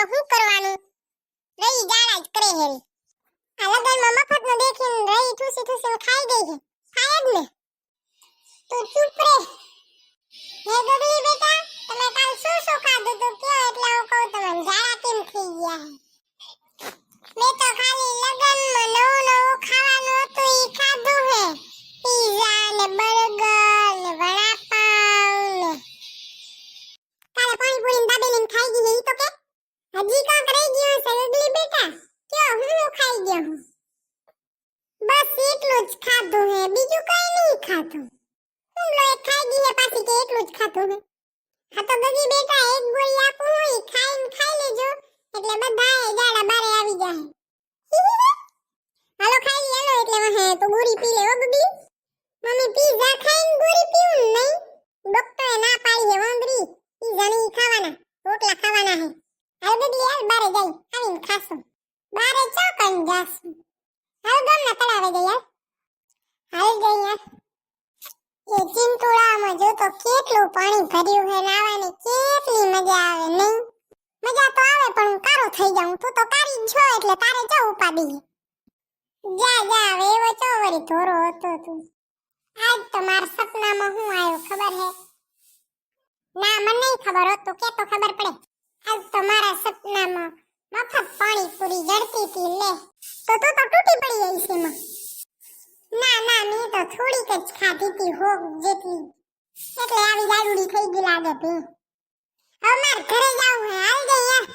હવે શું કરવાનું? રહી જાડા જ કરે હેરી. આ લગનમાં મફતનું દેખીને રહી ઠૂસી ઠૂસીને ખાઈ ગઈ છે. ખાય જ ને. તું ચૂપ રે. હે ગગલી બેટા, તમે કાલ શું ખાધું તું કયો એટલે હું કહું તમને જાડા કેમ થઈ ગયા હે? મેં તો ખાલી લગનમાં નવું ખાવાનું હતું ઈ ખાધું હે. પીઝા ને બર્ગર ને વડાપાવ ને કાલે પાણીપુરી ને દાબેલી ખાઈ ગઈ ઈ તો કે હજી કાંક રહી ગયું છે ગગલી બેટા. કયો હું ખાઈ ગયો હું? બસ એટલું જ ખાધું હે, બીજું કઈ નહીં ખાધું. હું લો એક ખાઈ ગઈ હે પાછી કે એટલું જ ખાધું હે. હા તો ગગી બેટા એક ગોળી આપું હું ઈ ખાઈ લેજો એટલે બધાય જાડા બારે આવી જાય. હાલો ખાઈ લેલો એટલે વહે તો ગોળી પી લે હો ગગલી. મમ્મી પીઝા ખાઈને ગોળી પીવું નહીં. ડોક્ટરે ના પાડી હે વંદરી. પીઝા નહીં ખાવાના, રોટલા ખાવાના હે. હાલ ગગલી હાલ બારે જઈ આવીને ખાશું. બારે ચોકન જાશું. હાલ ગામના તળાવે જઈ યાર. હાલ જઈ યાર. એ ચિંટુડામાં જો તો કેટલું પાણી ભર્યું હે, નાવાની કેટલી મજા આવે નહીં? મજા તો આવે પણ હું કારો થઈ જાઉં. તું તો કારી જ છો એટલે તારે જો ઉપાડી. જા એવો ચો વળી ધોરો હતો તું. આજ તો મારા સપનામાં હું આવ્યો ખબર હે? ના મને નહીં ખબર હતું કે તો ખબર પડે. આજ તો મારા સપનામાં મફત પાણીપુરી જડતી હતી લે. તો તું તો તૂટી પડી ગઈ છે માં. ના મેં તો થોડીક જ ખાધી હતી હોગ જેટલી. એટલે આવી લાડુડી થઈ ગઈ લાગે ભી. હવે મારે ઘરે જાવું હે. હાલ જઈ યાર.